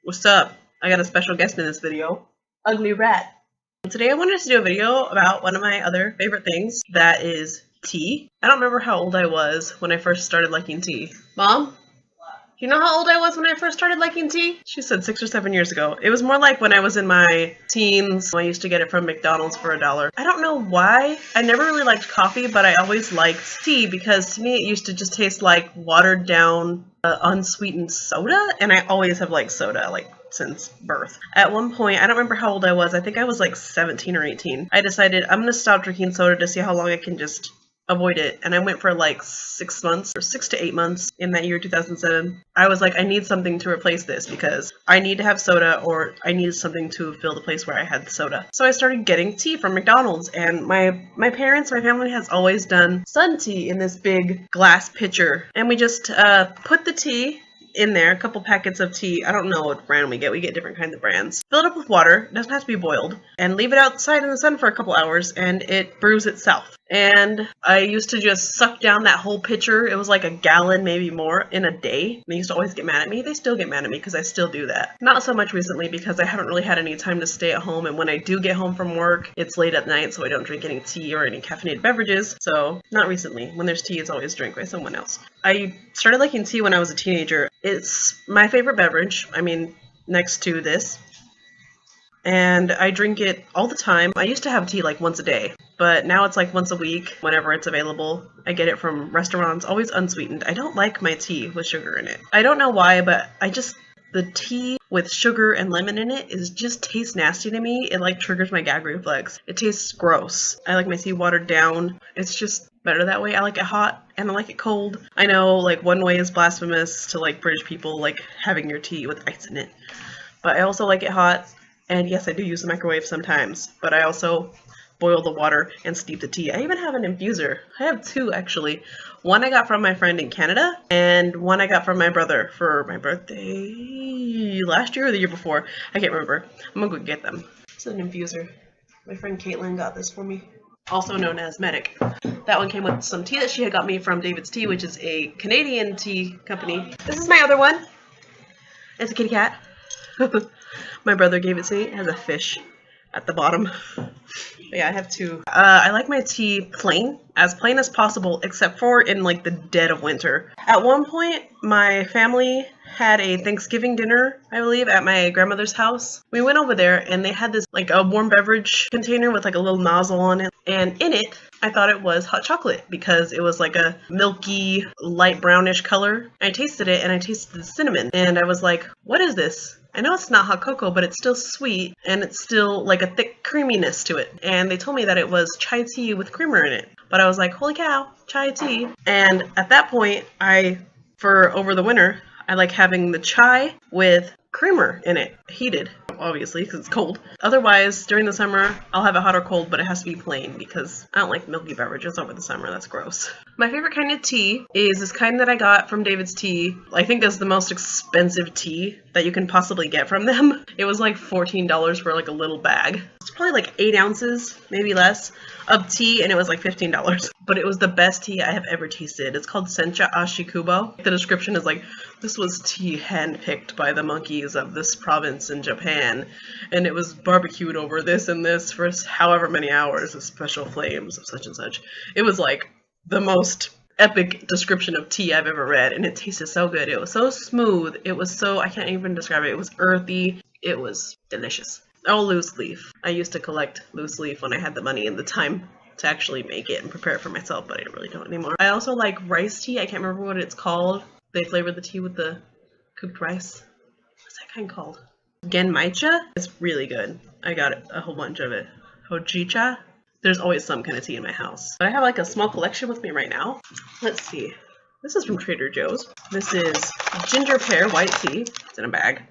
What's up? I got a special guest in this video, Ugly Rat. Today I wanted to do a video about one of my other favorite things, that is tea. I don't remember how old I was when I first started liking tea. Mom? Do you know how old I was when I first started liking tea? She said 6 or 7 years ago. It was more like when I was in my teens. I used to get it from McDonald's for $1. I don't know why. I never really liked coffee, but I always liked tea because to me it used to just taste like watered down, unsweetened soda, and I always have liked soda, like since birth. At one point, I don't remember how old I was. I think I was like 17 or 18. I decided I'm gonna stop drinking soda to see how long I can just avoid it, and I went for like 6 months or 6 to 8 months in that year 2007. I was like, I need something to replace this because I need to have soda, or I needed something to fill the place where I had soda. So I started getting tea from McDonald's, and my family has always done sun tea in this big glass pitcher, and we just put the tea in there, a couple packets of tea. I don't know what brand we get different kinds of brands. Fill it up with water, it doesn't have to be boiled, and leave it outside in the sun for a couple hours, and it brews itself. And I used to just suck down that whole pitcher. It was like a gallon, maybe more, in a day. They used to always get mad at me. They still get mad at me because I still do that. Not so much recently because I haven't really had any time to stay at home, and when I do get home from work, it's late at night, so I don't drink any tea or any caffeinated beverages. So not recently. When there's tea, it's always drank by someone else. I started liking tea when I was a teenager. It's my favorite beverage, I mean, next to this. And I drink it all the time. I used to have tea like once a day, but now it's like once a week whenever it's available. I get it from restaurants, always unsweetened. I don't like my tea with sugar in it. I don't know why, but the tea with sugar and lemon in it just tastes nasty to me. It like triggers my gag reflex. It tastes gross. I like my tea watered down. It's just better that way. I like it hot and I like it cold. I know like one way is blasphemous to like British people, like having your tea with ice in it, but I also like it hot. And yes, I do use the microwave sometimes, but I also boil the water and steep the tea. I even have an infuser. I have two, actually. One I got from my friend in Canada, and one I got from my brother for my birthday last year or the year before. I can't remember. I'm gonna go get them. It's an infuser. My friend Caitlin got this for me, also known as Medic. That one came with some tea that she had got me from David's Tea, which is a Canadian tea company. This is my other one. It's a kitty cat. My brother gave it to me. It has a fish at the bottom. But yeah, I have two. I like my tea plain as possible, except for in like the dead of winter. At one point, my family had a Thanksgiving dinner, I believe, at my grandmother's house. We went over there and they had this like a warm beverage container with like a little nozzle on it, and in it I thought it was hot chocolate because it was like a milky, light brownish color. I tasted it and I tasted the cinnamon, and I was like, what is this? I know it's not hot cocoa, but it's still sweet, and it's still like a thick creaminess to it. And they told me that it was chai tea with creamer in it. But I was like, holy cow, chai tea. And at that point, for over the winter, I like having the chai with creamer in it, heated, obviously, because it's cold. Otherwise, during the summer, I'll have it hot or cold, but it has to be plain because I don't like milky beverages over the summer. That's gross. My favorite kind of tea is this kind that I got from David's Tea. I think that's the most expensive tea that you can possibly get from them. It was like $14 for like a little bag. It's probably like 8 ounces, maybe less, of tea, and it was like $15. But it was the best tea I have ever tasted. It's called Sencha Ashikubo. The description is like, this was tea handpicked by the monkeys of this province in Japan, and it was barbecued over this and this for however many hours with special flames of such and such. It was like the most epic description of tea I've ever read, and it tasted so good. It was so smooth. It was so, I can't even describe it. It was earthy. It was delicious. Oh, loose leaf. I used to collect loose leaf when I had the money and the time to actually make it and prepare it for myself, but I really don't anymore. I also like rice tea. I can't remember what it's called. They flavor the tea with the cooked rice. What's that kind called? Genmaicha? It's really good. I got a whole bunch of it. Hojicha? There's always some kind of tea in my house. But I have like a small collection with me right now. Let's see. This is from Trader Joe's. This is ginger pear white tea. It's in a bag.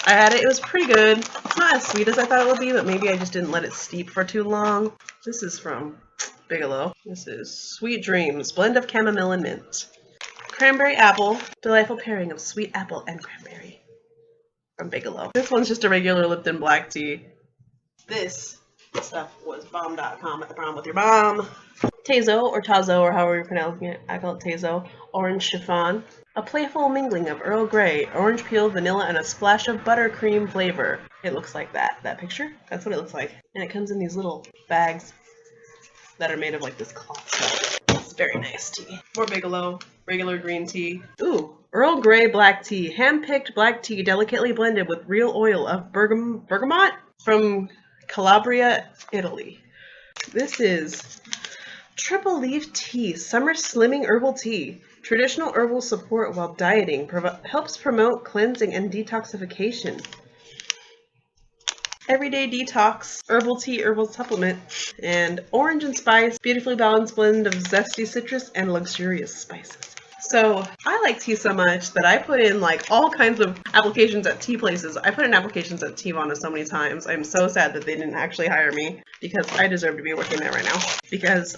I had it. It was pretty good. It's not as sweet as I thought it would be, but maybe I just didn't let it steep for too long. This is from Bigelow. This is Sweet Dreams, blend of chamomile and mint. Cranberry apple, delightful pairing of sweet apple and cranberry. From Bigelow. This one's just a regular Lipton black tea. This stuff was bomb.com at the prom with your mom. Tezo, or Tazo, or however you're pronouncing it. I call it Tezo. Orange chiffon. A playful mingling of Earl Grey, orange peel, vanilla, and a splash of buttercream flavor. It looks like that picture? That's what it looks like. And it comes in these little bags that are made of like this cloth stuff. It's very nice tea. More Bigelow, regular green tea. Ooh, Earl Grey black tea. Hand-picked black tea delicately blended with real oil of bergamot from Calabria, Italy. This is triple leaf tea, summer slimming herbal tea. Traditional herbal support while dieting helps promote cleansing and detoxification. Everyday detox, herbal tea, herbal supplement, and orange and spice, beautifully balanced blend of zesty citrus and luxurious spices. So I like tea so much that I put in like all kinds of applications at tea places. I put in applications at Teavana so many times. I'm so sad that they didn't actually hire me because I deserve to be working there right now because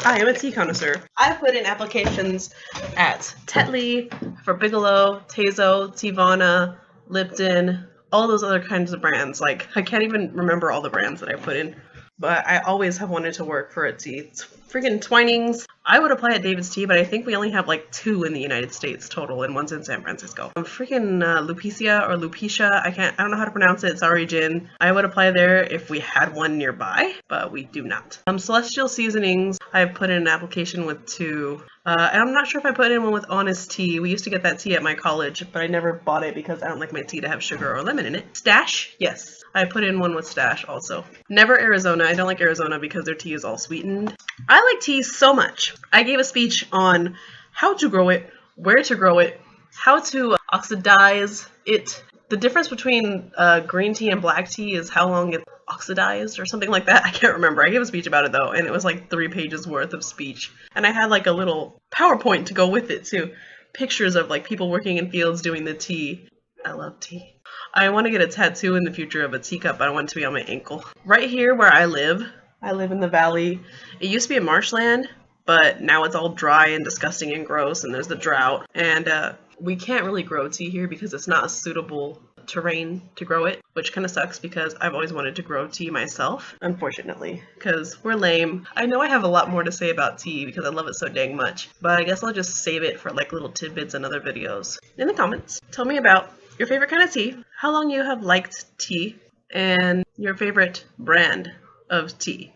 I am a tea connoisseur. I put in applications at Tetley, for Bigelow, Tezo, Teavana, Lipton, all those other kinds of brands. Like, I can't even remember all the brands that I put in, but I always have wanted to work for a tea. It's freaking Twinings. I would apply at David's Tea, but I think we only have like 2 in the United States total, and one's in San Francisco. Freaking Lupicia or Lupicia, I don't know how to pronounce it. Sorry, Jin. I would apply there if we had one nearby, but we do not. Celestial Seasonings, I've put in an application with 2. And I'm not sure if I put in one with Honest Tea. We used to get that tea at my college, but I never bought it because I don't like my tea to have sugar or lemon in it. Stash? Yes. I put in one with Stash also. Never Arizona. I don't like Arizona because their tea is all sweetened. I like tea so much. I gave a speech on how to grow it, where to grow it, how to oxidize it. The difference between green tea and black tea is how long it's oxidized or something like that. I can't remember. I gave a speech about it though, and it was like 3 pages worth of speech. And I had like a little PowerPoint to go with it too. Pictures of like people working in fields doing the tea. I love tea. I want to get a tattoo in the future of a teacup, but I want it to be on my ankle. Right here where I live in the valley. It used to be a marshland, but now it's all dry and disgusting and gross, and there's the drought. And we can't really grow tea here because it's not a suitable terrain to grow it, which kind of sucks because I've always wanted to grow tea myself, unfortunately, because we're lame. I know I have a lot more to say about tea because I love it so dang much, but I guess I'll just save it for like little tidbits and other videos. In the comments, tell me about your favorite kind of tea, how long you have liked tea, and your favorite brand of tea.